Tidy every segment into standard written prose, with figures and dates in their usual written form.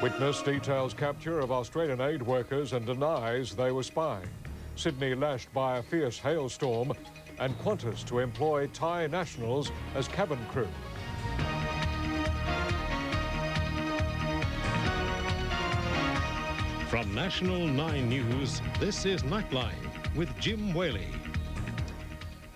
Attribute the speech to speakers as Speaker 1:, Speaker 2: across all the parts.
Speaker 1: Witness details capture of Australian aid workers and denies they were spying. Sydney lashed by a fierce hailstorm, and Qantas to employ Thai nationals as cabin crew.
Speaker 2: From National 9 News, this is Nightline with Jim Waley.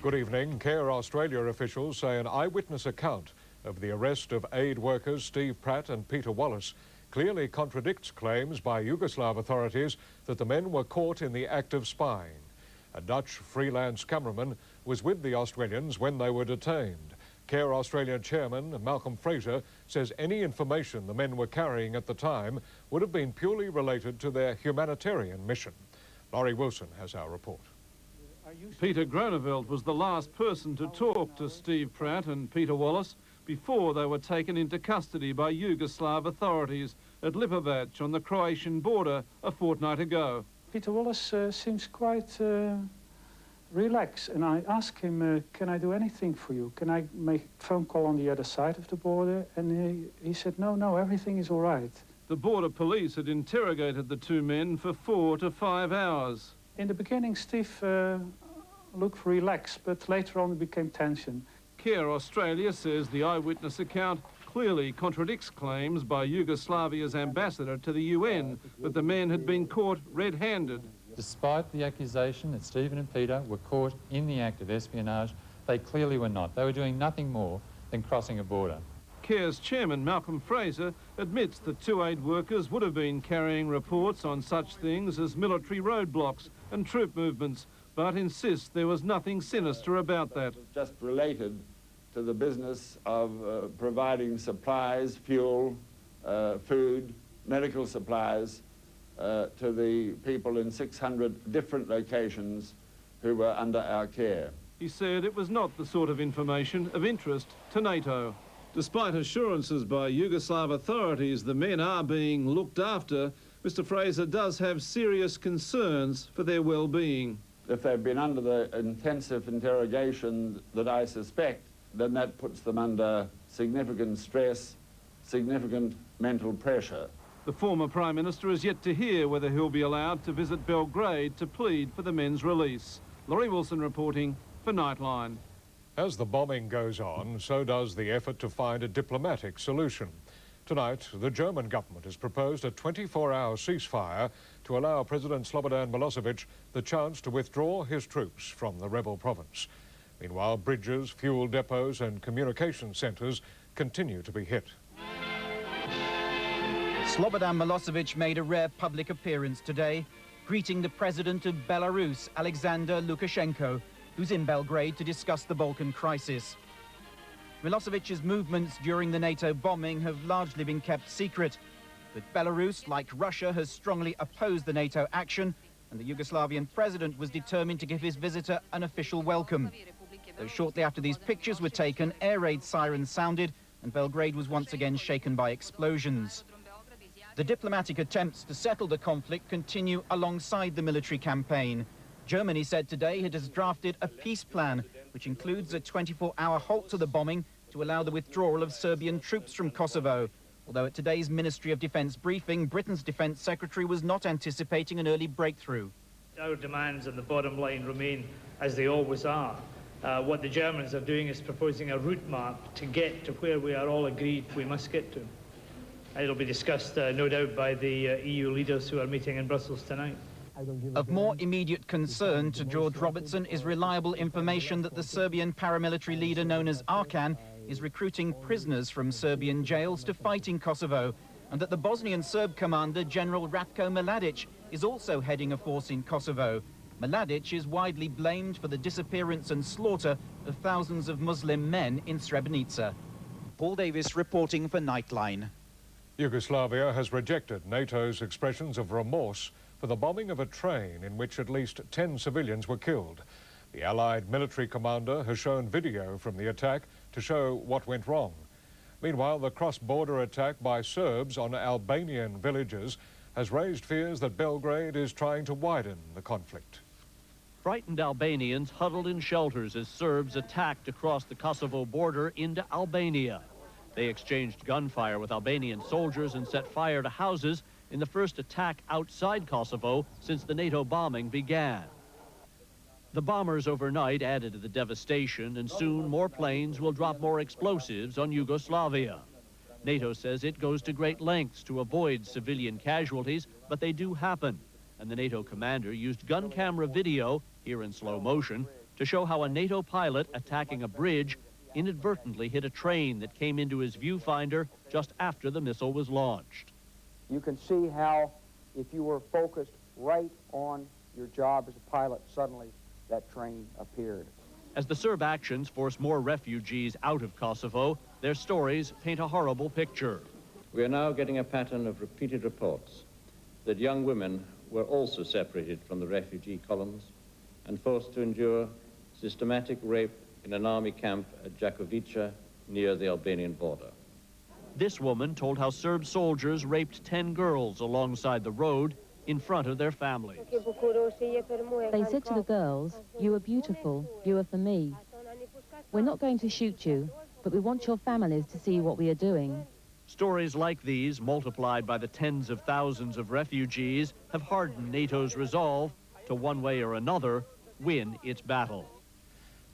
Speaker 1: Good evening. Care Australia officials say an eyewitness account of the arrest of aid workers Steve Pratt and Peter Wallace clearly contradicts claims by Yugoslav authorities that the men were caught in the act of spying. A Dutch freelance cameraman was with the Australians when they were detained. Care Australia chairman Malcolm Fraser says any information the men were carrying at the time would have been purely related to their humanitarian mission. Laurie Wilson has our report.
Speaker 3: Peter Groneveld was the last person to talk to Steve Pratt and Peter Wallace before they were taken into custody by Yugoslav authorities at Lipovac on the Croatian border a fortnight ago.
Speaker 4: Peter Wallace seems quite relaxed, and I asked him, can I do anything for you? Can I make a phone call on the other side of the border? And he said, no, everything is all right.
Speaker 3: The border police had interrogated the two men for 4 to 5 hours.
Speaker 4: In the beginning, Steve looked relaxed, but later on it became tension.
Speaker 3: Care Australia says the eyewitness account clearly contradicts claims by Yugoslavia's ambassador to the UN that the men had been caught red-handed.
Speaker 5: Despite the accusation that Stephen and Peter were caught in the act of espionage, they clearly were not. They were doing nothing more than crossing a border.
Speaker 3: Care's chairman, Malcolm Fraser, admits that two aid workers would have been carrying reports on such things as military roadblocks and troop movements, but insists there was nothing sinister about that.
Speaker 6: Just related to the business of providing supplies, fuel, food, medical supplies to the people in 600 different locations who were under our care.
Speaker 3: He said it was not the sort of information of interest to NATO. Despite assurances by Yugoslav authorities the men are being looked after, Mr. Fraser does have serious concerns for their well-being.
Speaker 6: If they've been under the intensive interrogation that I suspect, then that puts them under significant stress, significant mental pressure.
Speaker 3: The former Prime Minister is yet to hear whether he'll be allowed to visit Belgrade to plead for the men's release. Laurie Wilson reporting for Nightline.
Speaker 1: As the bombing goes on, so does the effort to find a diplomatic solution. Tonight, the German government has proposed a 24-hour ceasefire to allow President Slobodan Milosevic the chance to withdraw his troops from the rebel province. Meanwhile, bridges, fuel depots and communication centres continue to be hit.
Speaker 7: Slobodan Milosevic made a rare public appearance today, greeting the president of Belarus, Alexander Lukashenko, who's in Belgrade to discuss the Balkan crisis. Milosevic's movements during the NATO bombing have largely been kept secret, but Belarus, like Russia, has strongly opposed the NATO action, and the Yugoslavian president was determined to give his visitor an official welcome. Though shortly after these pictures were taken, air raid sirens sounded, and Belgrade was once again shaken by explosions. The diplomatic attempts to settle the conflict continue alongside the military campaign. Germany said today it has drafted a peace plan, which includes a 24-hour halt to the bombing to allow the withdrawal of Serbian troops from Kosovo. Although at today's Ministry of Defence briefing, Britain's Defence Secretary was not anticipating an early breakthrough.
Speaker 8: Our demands on the bottom line remain as they always are. What the Germans are doing is proposing a route map to get to where we are all agreed we must get to. It'll be discussed, no doubt, by the EU leaders who are meeting in Brussels tonight.
Speaker 7: Of more immediate concern to George Robertson is reliable information that the Serbian paramilitary leader known as Arkan is recruiting prisoners from Serbian jails to fight in Kosovo, and that the Bosnian Serb commander, General Ratko Mladic, is also heading a force in Kosovo. Mladic is widely blamed for the disappearance and slaughter of thousands of Muslim men in Srebrenica. Paul Davis reporting for Nightline.
Speaker 1: Yugoslavia has rejected NATO's expressions of remorse for the bombing of a train in which at least 10 civilians were killed. The Allied military commander has shown video from the attack to show what went wrong. Meanwhile, the cross-border attack by Serbs on Albanian villages has raised fears that Belgrade is trying to widen the conflict.
Speaker 9: Frightened Albanians huddled in shelters as Serbs attacked across the Kosovo border into Albania. They exchanged gunfire with Albanian soldiers and set fire to houses in the first attack outside Kosovo since the NATO bombing began. The bombers overnight added to the devastation, and soon more planes will drop more explosives on Yugoslavia. NATO says it goes to great lengths to avoid civilian casualties, but they do happen. And the NATO commander used gun camera video, here in slow motion, to show how a NATO pilot attacking a bridge inadvertently hit a train that came into his viewfinder just after the missile was launched.
Speaker 10: You can see how, if you were focused right on your job as a pilot, suddenly that train appeared.
Speaker 9: As the Serb actions force more refugees out of Kosovo, their stories paint a horrible picture.
Speaker 11: We are now getting a pattern of repeated reports that young women were also separated from the refugee columns and forced to endure systematic rape in an army camp at Jakovica near the Albanian border.
Speaker 9: This woman told how Serb soldiers raped 10 girls alongside the road in front of their families.
Speaker 12: They said to the girls, "You are beautiful, you are for me. We're not going to shoot you, but we want your families to see what we are doing."
Speaker 9: Stories like these, multiplied by the tens of thousands of refugees, have hardened NATO's resolve to, one way or another, win its battle.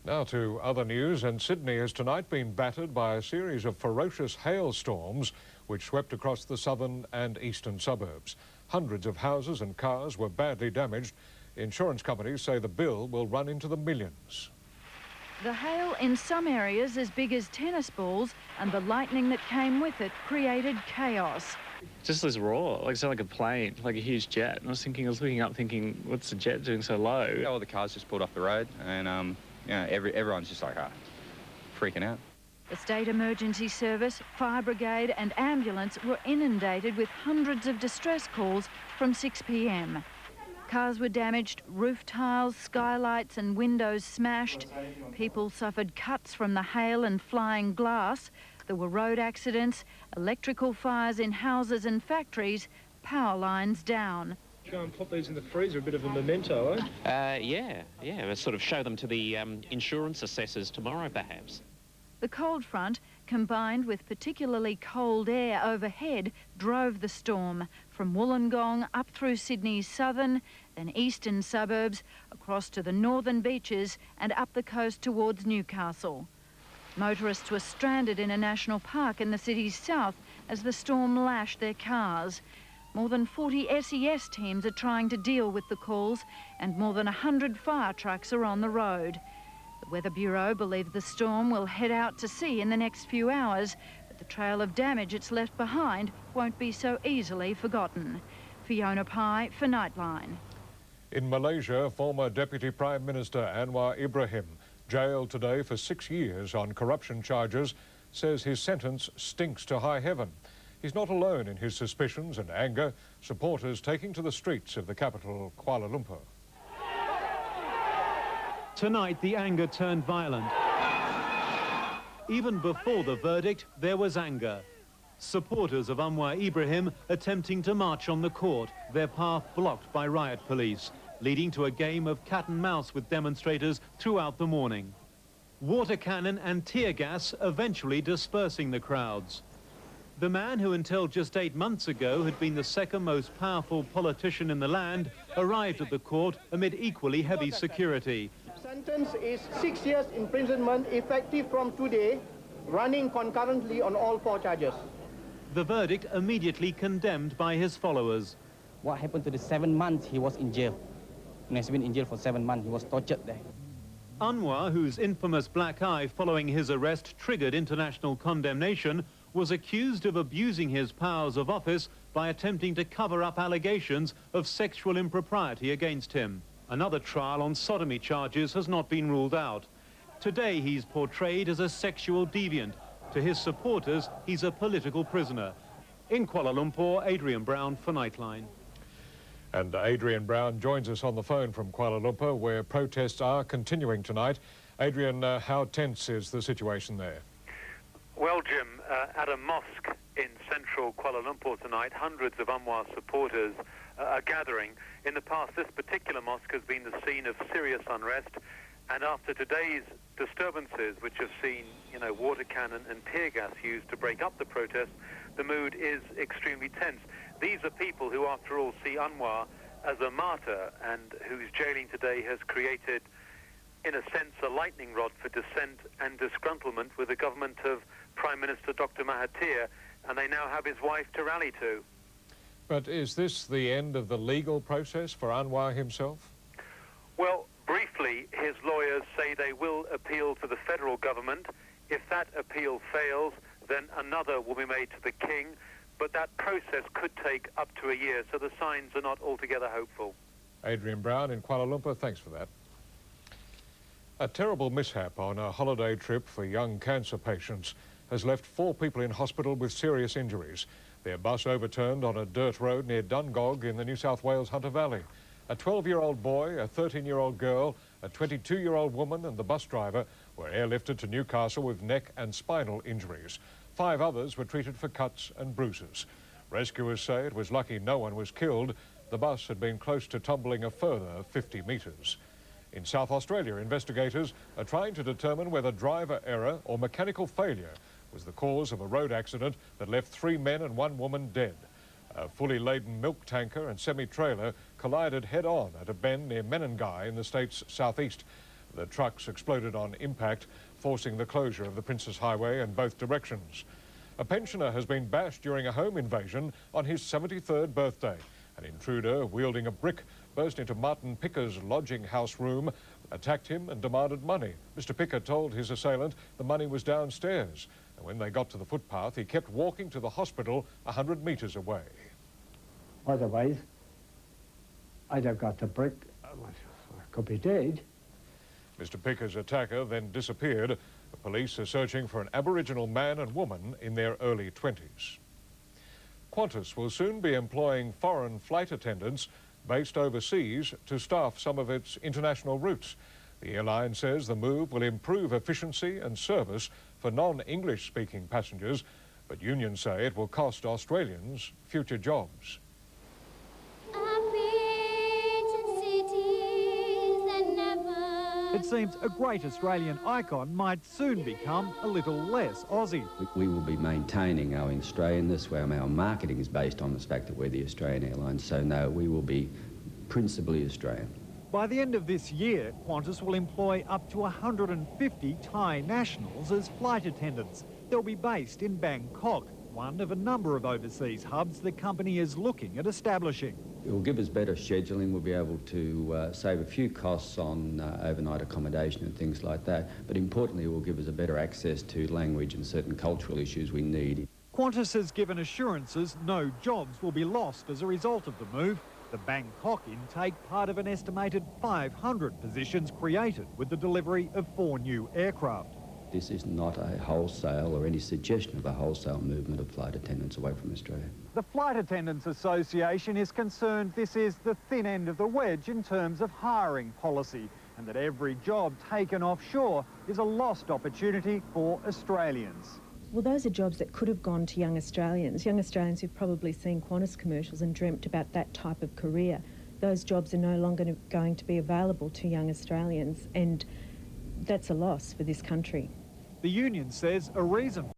Speaker 1: Now to other news, and Sydney has tonight been battered by a series of ferocious hailstorms which swept across the southern and eastern suburbs. Hundreds of houses and cars were badly damaged. Insurance companies say the bill will run into the millions.
Speaker 13: The hail in some areas as big as tennis balls and the lightning that came with it created chaos.
Speaker 14: Just this roar, like it sounded like a plane, like a huge jet. And I was looking up thinking, what's the jet doing so low?
Speaker 15: All the cars just pulled off the road and everyone's just like freaking out.
Speaker 13: The State Emergency Service, Fire Brigade and ambulance were inundated with hundreds of distress calls from 6 p.m. Cars were damaged, roof tiles, skylights and windows smashed. People suffered cuts from the hail and flying glass. There were road accidents, electrical fires in houses and factories, power lines down.
Speaker 16: Go and pop these in the freezer, a bit of a memento, eh?
Speaker 17: Yeah. We'll sort of show them to the insurance assessors tomorrow, perhaps.
Speaker 13: The cold front, combined with particularly cold air overhead, drove the storm from Wollongong up through Sydney's southern, then eastern suburbs, across to the northern beaches and up the coast towards Newcastle. Motorists were stranded in a national park in the city's south as the storm lashed their cars. More than 40 SES teams are trying to deal with the calls, and more than 100 fire trucks are on the road. The Weather Bureau believes the storm will head out to sea in the next few hours, but the trail of damage it's left behind won't be so easily forgotten. Fiona Pye for Nightline.
Speaker 1: In Malaysia, former Deputy Prime Minister Anwar Ibrahim, jailed today for 6 years on corruption charges, says his sentence stinks to high heaven. He's not alone in his suspicions and anger, supporters taking to the streets of the capital, Kuala Lumpur.
Speaker 18: Tonight, the anger turned violent. Even before the verdict, there was anger. Supporters of Anwar Ibrahim attempting to march on the court, their path blocked by riot police, leading to a game of cat and mouse with demonstrators throughout the morning. Water cannon and tear gas eventually dispersing the crowds. The man who until just 8 months ago had been the second most powerful politician in the land arrived at the court amid equally heavy security.
Speaker 19: Sentence is 6 years imprisonment effective from today, running concurrently on all 4 charges.
Speaker 18: The verdict immediately condemned by his followers.
Speaker 20: What happened to the 7 months he was in jail? And he's been in jail for 7 months. He was tortured there.
Speaker 18: Anwar, whose infamous black eye following his arrest triggered international condemnation, was accused of abusing his powers of office by attempting to cover up allegations of sexual impropriety against him. Another trial on sodomy charges has not been ruled out. Today he's portrayed as a sexual deviant. To his supporters, he's a political prisoner. In Kuala Lumpur, Adrian Brown for Nightline.
Speaker 1: And Adrian Brown joins us on the phone from Kuala Lumpur, where protests are continuing tonight. Adrian, how tense is the situation there?
Speaker 21: Well, Jim, at a mosque in central Kuala Lumpur tonight, hundreds of Anwar supporters are gathering. In the past, this particular mosque has been the scene of serious unrest. And after today's disturbances, which have seen, water cannon and tear gas used to break up the protest, the mood is extremely tense. These are people who, after all, see Anwar as a martyr and whose jailing today has created, in a sense, a lightning rod for dissent and disgruntlement with the government of Prime Minister Dr. Mahathir, and they now have his wife to rally to.
Speaker 1: But is this the end of the legal process for Anwar himself?
Speaker 21: Well, briefly, his lawyers say they will appeal to the federal government. If that appeal fails, then another will be made to the king, but that process could take up to a year, so the signs are not altogether hopeful.
Speaker 1: Adrian Brown in Kuala Lumpur, thanks for that. A terrible mishap on a holiday trip for young cancer patients has left 4 people in hospital with serious injuries. Their bus overturned on a dirt road near Dungog in the New South Wales Hunter Valley. A 12-year-old boy, a 13-year-old girl, a 22-year-old woman and the bus driver were airlifted to Newcastle with neck and spinal injuries. 5 others were treated for cuts and bruises. Rescuers say it was lucky no one was killed. The bus had been close to tumbling a further 50 metres. In South Australia, investigators are trying to determine whether driver error or mechanical failure was the cause of a road accident that left 3 men and 1 woman dead. A fully laden milk tanker and semi-trailer collided head-on at a bend near Menengai in the state's southeast. The trucks exploded on impact, forcing the closure of the Princes Highway in both directions. A pensioner has been bashed during a home invasion on his 73rd birthday. An intruder wielding a brick burst into Martin Picker's lodging house room, attacked him and demanded money. Mr. Picker told his assailant the money was downstairs. And when they got to the footpath, he kept walking to the hospital 100 metres away.
Speaker 2: Otherwise, I'd have got the brick. I could be dead.
Speaker 1: Mr. Picker's attacker then disappeared. The police are searching for an Aboriginal man and woman in their early 20s. Qantas will soon be employing foreign flight attendants based overseas to staff some of its international routes. The airline says the move will improve efficiency and service for non-English speaking passengers, but unions say it will cost Australians future jobs.
Speaker 22: It seems a great Australian icon might soon become a little less Aussie.
Speaker 23: We will be maintaining our Australianness, where our marketing is based on the fact that we're the Australian Airlines, so no, we will be principally Australian.
Speaker 22: By the end of this year, Qantas will employ up to 150 Thai nationals as flight attendants. They'll be based in Bangkok, one of a number of overseas hubs the company is looking at establishing.
Speaker 23: It will give us better scheduling. We'll be able to save a few costs on overnight accommodation and things like that, but importantly it will give us a better access to language and certain cultural issues we need.
Speaker 22: Qantas has given assurances no jobs will be lost as a result of the move. The Bangkok intake part of an estimated 500 positions created with the delivery of 4 new aircraft.
Speaker 23: This is not a wholesale or any suggestion of a wholesale movement of flight attendants away from Australia.
Speaker 22: The Flight Attendants Association is concerned this is the thin end of the wedge in terms of hiring policy, and that every job taken offshore is a lost opportunity for Australians.
Speaker 24: Well, those are jobs that could have gone to young Australians who've probably seen Qantas commercials and dreamt about that type of career. Those jobs are no longer going to be available to young Australians, and that's a loss for this country.
Speaker 22: The union says a reason